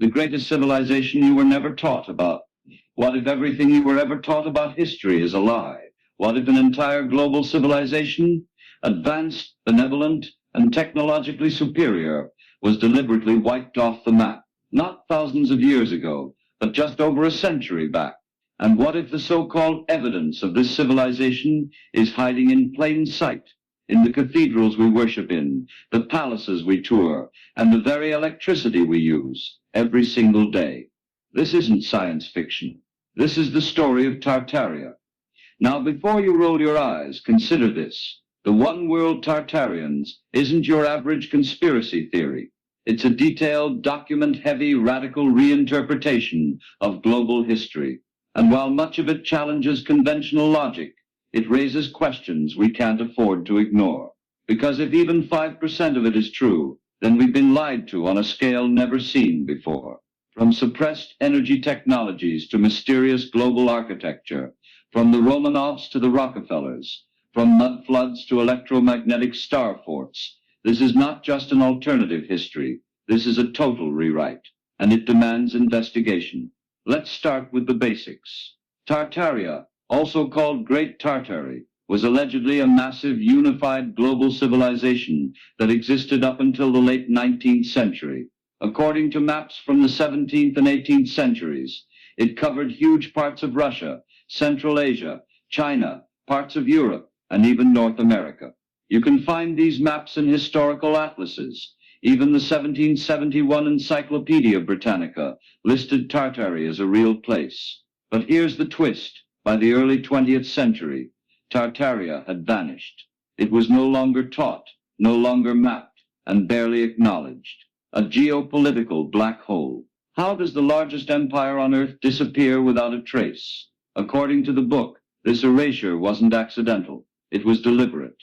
the greatest civilization you were never taught about? What if everything you were ever taught about history is a lie? What if an entire global civilization, advanced, benevolent, and technologically superior, was deliberately wiped off the map, not thousands of years ago, but just over a century back? And what if the so-called evidence of this civilization is hiding in plain sight, in the cathedrals we worship in, the palaces we tour, and the very electricity we use every single day? This isn't science fiction. This is the story of Tartaria. Now, before you roll your eyes, consider this. The one-world Tartarians isn't your average conspiracy theory. It's a detailed, document-heavy, radical reinterpretation of global history. And while much of it challenges conventional logic, it raises questions we can't afford to ignore. Because if even 5% of it is true, then we've been lied to on a scale never seen before. From suppressed energy technologies to mysterious global architecture, from the Romanovs to the Rockefellers, from mud floods to electromagnetic star forts, this is not just an alternative history. This is a total rewrite, and it demands investigation. Let's start with the basics. Tartaria, also called Great Tartary, was allegedly a massive unified global civilization that existed up until the late 19th century. According to maps from the 17th and 18th centuries, it covered huge parts of Russia, Central Asia, China, parts of Europe, and even North America. You can find these maps in historical atlases. Even the 1771 Encyclopedia Britannica listed Tartary as a real place. But here's the twist. By the early 20th century, Tartaria had vanished. It was no longer taught, no longer mapped, and barely acknowledged. A geopolitical black hole. How does the largest empire on Earth disappear without a trace? According to the book, this erasure wasn't accidental. It was deliberate.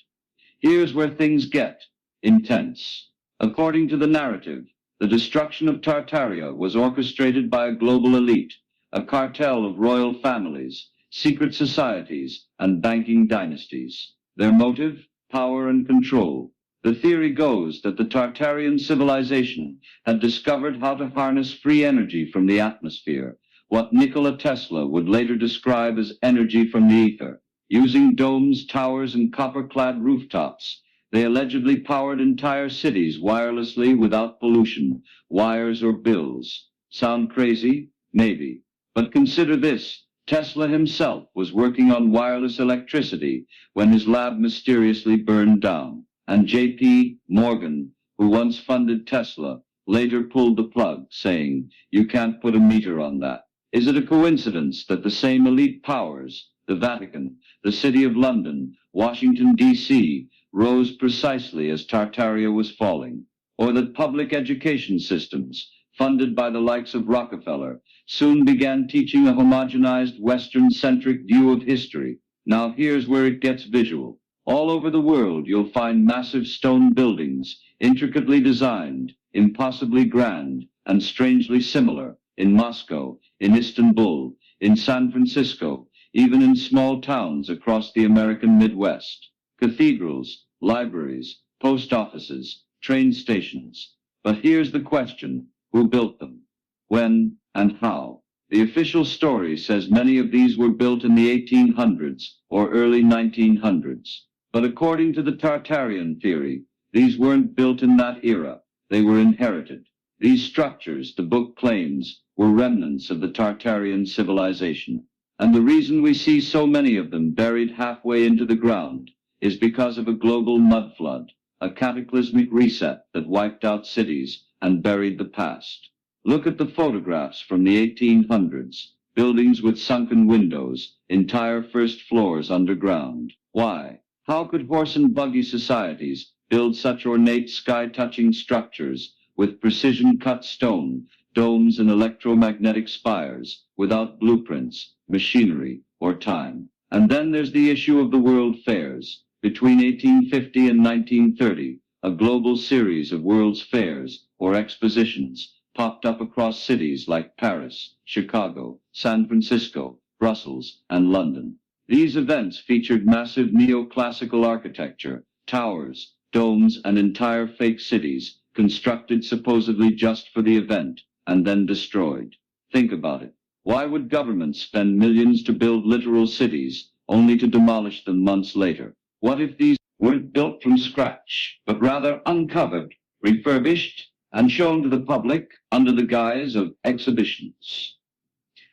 Here's where things get intense. According to the narrative, the destruction of Tartaria was orchestrated by a global elite, a cartel of royal families, secret societies, and banking dynasties. Their motive? Power and control. The theory goes that the Tartarian civilization had discovered how to harness free energy from the atmosphere, what Nikola Tesla would later describe as energy from the ether. Using domes, towers, and copper-clad rooftops, they allegedly powered entire cities wirelessly without pollution, wires, or bills. Sound crazy? Maybe. But consider this. Tesla himself was working on wireless electricity when his lab mysteriously burned down. And J.P. Morgan, who once funded Tesla, later pulled the plug, saying, "You can't put a meter on that." Is it a coincidence that the same elite powers, the Vatican, the City of London, Washington, D.C., rose precisely as Tartaria was falling? Or that public education systems, funded by the likes of Rockefeller, soon began teaching a homogenized Western-centric view of history? Now here's where it gets visual. All over the world, you'll find massive stone buildings, intricately designed, impossibly grand, and strangely similar, in Moscow, in Istanbul, in San Francisco, even in small towns across the American Midwest. Cathedrals, libraries, post offices, train stations. But here's the question: who built them? When and how? The official story says many of these were built in the 1800s or early 1900s. But according to the Tartarian theory, these weren't built in that era. They were inherited. These structures, the book claims, were remnants of the Tartarian civilization. And the reason we see so many of them buried halfway into the ground is because of a global mud flood, a cataclysmic reset that wiped out cities and buried the past. Look at the photographs from the 1800s, buildings with sunken windows, entire first floors underground. Why? How could horse and buggy societies build such ornate sky-touching structures with precision-cut stone, domes, and electromagnetic spires without blueprints, machinery, or time? And then there's the issue of the world fairs. Between 1850 and 1930, a global series of world's fairs, or expositions, popped up across cities like Paris, Chicago, San Francisco, Brussels, and London. These events featured massive neoclassical architecture, towers, domes, and entire fake cities, constructed supposedly just for the event. and then destroyed. Think about it. Why would governments spend millions to build literal cities, only to demolish them months later? What if these weren't built from scratch, but rather uncovered, refurbished, and shown to the public under the guise of exhibitions?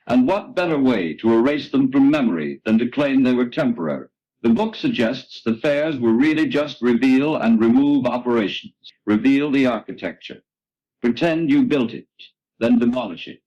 And what better way to erase them from memory than to claim they were temporary? The book suggests the fairs were really just reveal and remove operations. Reveal the architecture. Pretend you built it, then demolish it.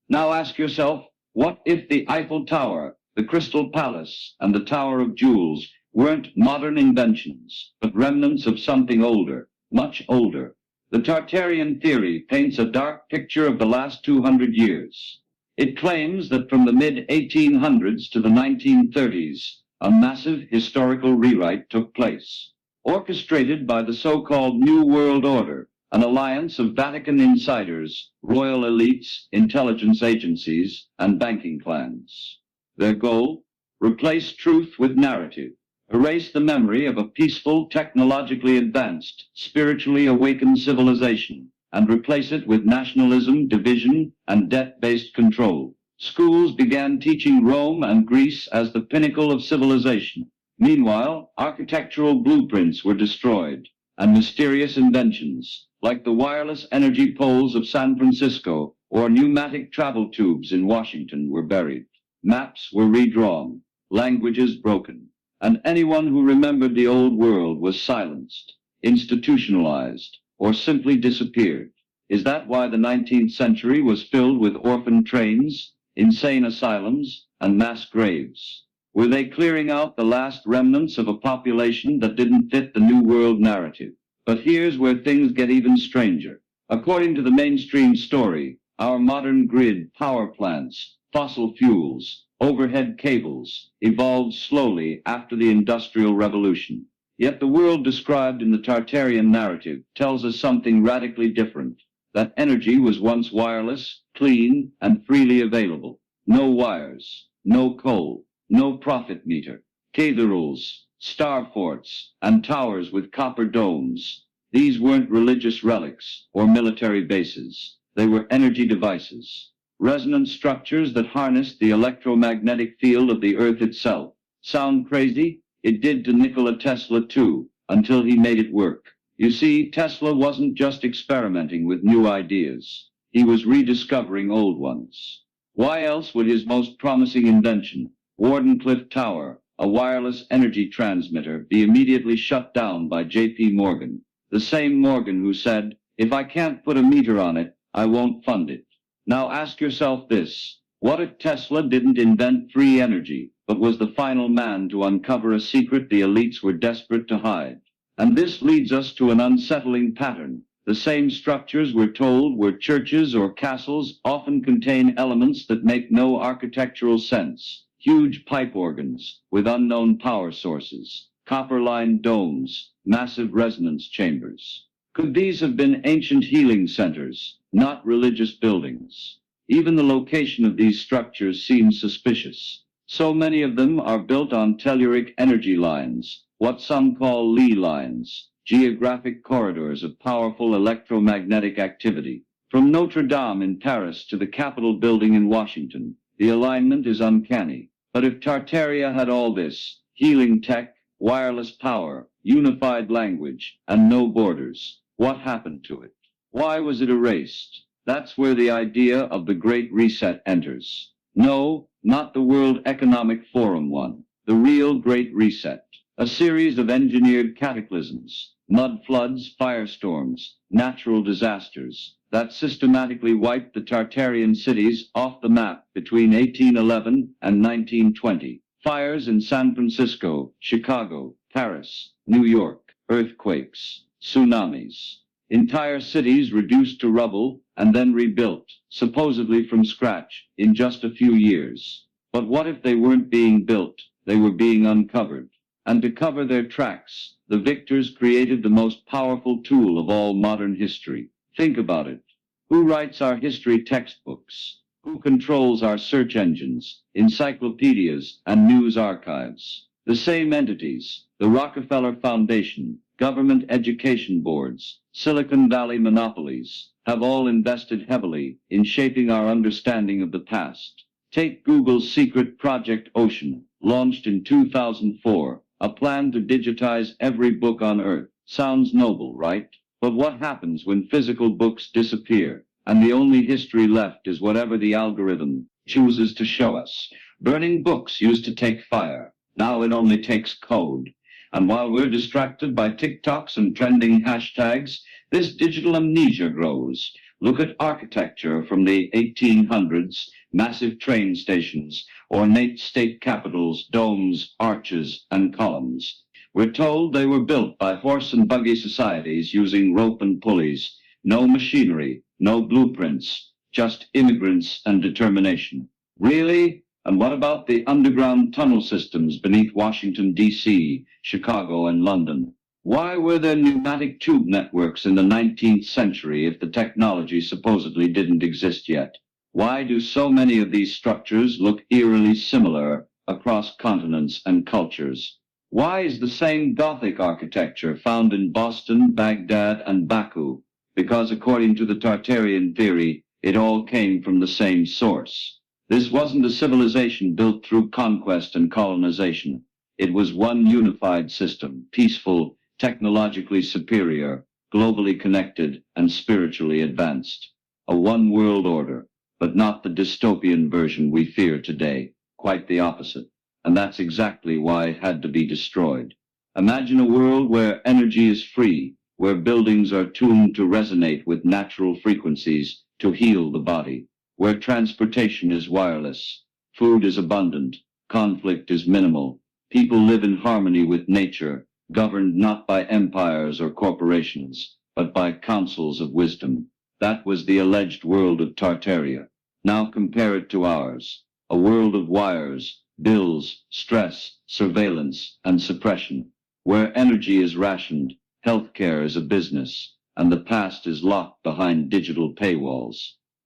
Now ask yourself, what if the Eiffel Tower, the Crystal Palace, and the Tower of Jewels weren't modern inventions, but remnants of something older, much older? The Tartarian theory paints a dark picture of the last 200 years. It claims that from the mid-1800s to the 1930s, a massive historical rewrite took place, orchestrated by the so-called New World Order, an alliance of Vatican insiders, royal elites, intelligence agencies, and banking clans. Their goal? Replace truth with narrative. Erase the memory of a peaceful, technologically advanced, spiritually awakened civilization, and replace it with nationalism, division, and debt-based control. Schools began teaching Rome and Greece as the pinnacle of civilization. Meanwhile, architectural blueprints were destroyed, and mysterious inventions, like the wireless energy poles of San Francisco or pneumatic travel tubes in Washington, were buried. Maps were redrawn, languages broken, and anyone who remembered the old world was silenced, institutionalized, or simply disappeared. Is that why the 19th century was filled with orphan trains, insane asylums, and mass graves? Were they clearing out the last remnants of a population that didn't fit the New World narrative? But here's where things get even stranger. According to the mainstream story, our modern grid, power plants, fossil fuels, overhead cables evolved slowly after the Industrial Revolution. Yet the world described in the Tartarian narrative tells us something radically different. That energy was once wireless, clean, and freely available. No wires, no coal, no profit meter, cathedrals, starports, and towers with copper domes. These weren't religious relics or military bases. They were energy devices, resonant structures that harnessed the electromagnetic field of the Earth itself. Sound crazy? It did to Nikola Tesla too, until he made it work. You see, Tesla wasn't just experimenting with new ideas. He was rediscovering old ones. Why else would his most promising invention, Wardenclyffe Tower, a wireless energy transmitter, be immediately shut down by J.P. Morgan? The same Morgan who said, "If I can't put a meter on it, I won't fund it." Now ask yourself this. What if Tesla didn't invent free energy, but was the final man to uncover a secret the elites were desperate to hide? And this leads us to an unsettling pattern. The same structures we're told were churches or castles often contain elements that make no architectural sense. Huge pipe organs with unknown power sources, copper-lined domes, massive resonance chambers. Could these have been ancient healing centers, not religious buildings? Even the location of these structures seems suspicious. So many of them are built on telluric energy lines, what some call Lee lines, geographic corridors of powerful electromagnetic activity. From Notre Dame in Paris to the Capitol building in Washington, the alignment is uncanny. But if Tartaria had all this, healing tech, wireless power, unified language, and no borders, what happened to it? Why was it erased? That's where the idea of the Great Reset enters. No, not the World Economic Forum one. The real Great Reset. A series of engineered cataclysms, mud floods, firestorms, natural disasters, that systematically wiped the Tartarian cities off the map between 1811 and 1920. Fires in San Francisco, Chicago, Paris, New York, earthquakes, tsunamis. Entire cities reduced to rubble and then rebuilt, supposedly from scratch, in just a few years. But what if they weren't being built, they were being uncovered? And to cover their tracks, the victors created the most powerful tool of all modern history. Think about it. Who writes our history textbooks? Who controls our search engines, encyclopedias, and news archives? The same entities, the Rockefeller Foundation, government education boards, Silicon Valley monopolies, have all invested heavily in shaping our understanding of the past. Take Google's secret Project Ocean, launched in 2004, a plan to digitize every book on Earth. Sounds noble, right? But what happens when physical books disappear, and the only history left is whatever the algorithm chooses to show us? Burning books used to take fire. Now it only takes code. And while we're distracted by TikToks and trending hashtags, this digital amnesia grows. Look at architecture from the 1800s, massive train stations, ornate state capitals, domes, arches, and columns. We're told they were built by horse and buggy societies using rope and pulleys. No machinery, no blueprints, just immigrants and determination. Really? And what about the underground tunnel systems beneath Washington, D.C., Chicago, and London? Why were there pneumatic tube networks in the 19th century if the technology supposedly didn't exist yet? Why do so many of these structures look eerily similar across continents and cultures? Why is the same Gothic architecture found in Boston, Baghdad, and Baku? Because according to the Tartarian theory, it all came from the same source. This wasn't a civilization built through conquest and colonization. It was one unified system, peaceful, technologically superior, globally connected, and spiritually advanced. A one-world order, but not the dystopian version we fear today. Quite the opposite. And that's exactly why it had to be destroyed. Imagine a world where energy is free, where buildings are tuned to resonate with natural frequencies to heal the body, where transportation is wireless, food is abundant, conflict is minimal, people live in harmony with nature, governed not by empires or corporations, but by councils of wisdom. That was the alleged world of Tartaria. Now compare it to ours, a world of wires, bills, stress, surveillance, and suppression, where energy is rationed, healthcare is a business, and the past is locked behind digital paywalls.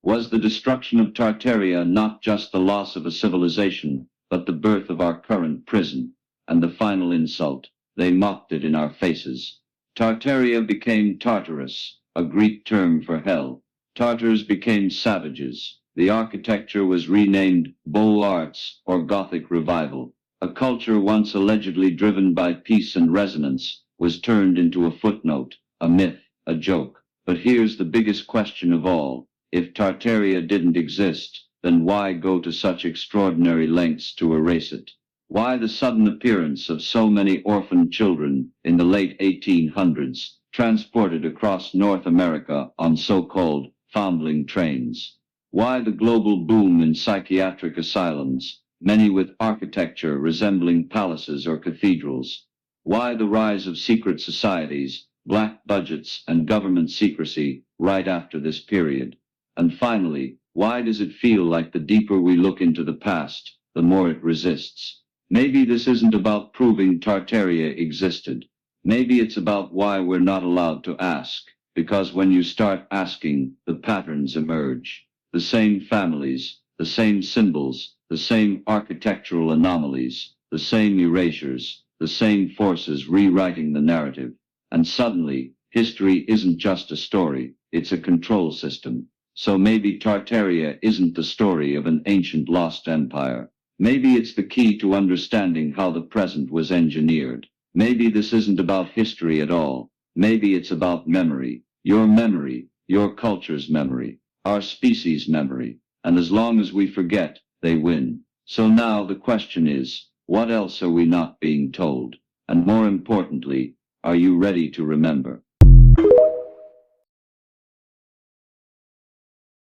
Was the destruction of Tartaria not just the loss of a civilization, but the birth of our current prison? And the final insult, they mocked it in our faces. Tartaria became Tartarus, a Greek term for hell. Tartars became savages. The architecture was renamed Beaux Arts or Gothic Revival. A culture once allegedly driven by peace and resonance was turned into a footnote, a myth, a joke. But here's the biggest question of all. If Tartaria didn't exist, then why go to such extraordinary lengths to erase it? Why the sudden appearance of so many orphaned children in the late 1800s, transported across North America on so-called foundling trains? Why the global boom in psychiatric asylums, many with architecture resembling palaces or cathedrals? Why the rise of secret societies, black budgets, and government secrecy right after this period? And finally, why does it feel like the deeper we look into the past, the more it resists? Maybe this isn't about proving Tartaria existed. Maybe it's about why we're not allowed to ask, because when you start asking, the patterns emerge. The same families, the same symbols, the same architectural anomalies, the same erasures, the same forces rewriting the narrative. And suddenly, history isn't just a story, it's a control system. So maybe Tartaria isn't the story of an ancient lost empire. Maybe it's the key to understanding how the present was engineered. Maybe this isn't about history at all. Maybe it's about memory, your culture's memory, our species' memory. And as long as we forget, they win. So now the question is, what else are we not being told? And more importantly, are you ready to remember?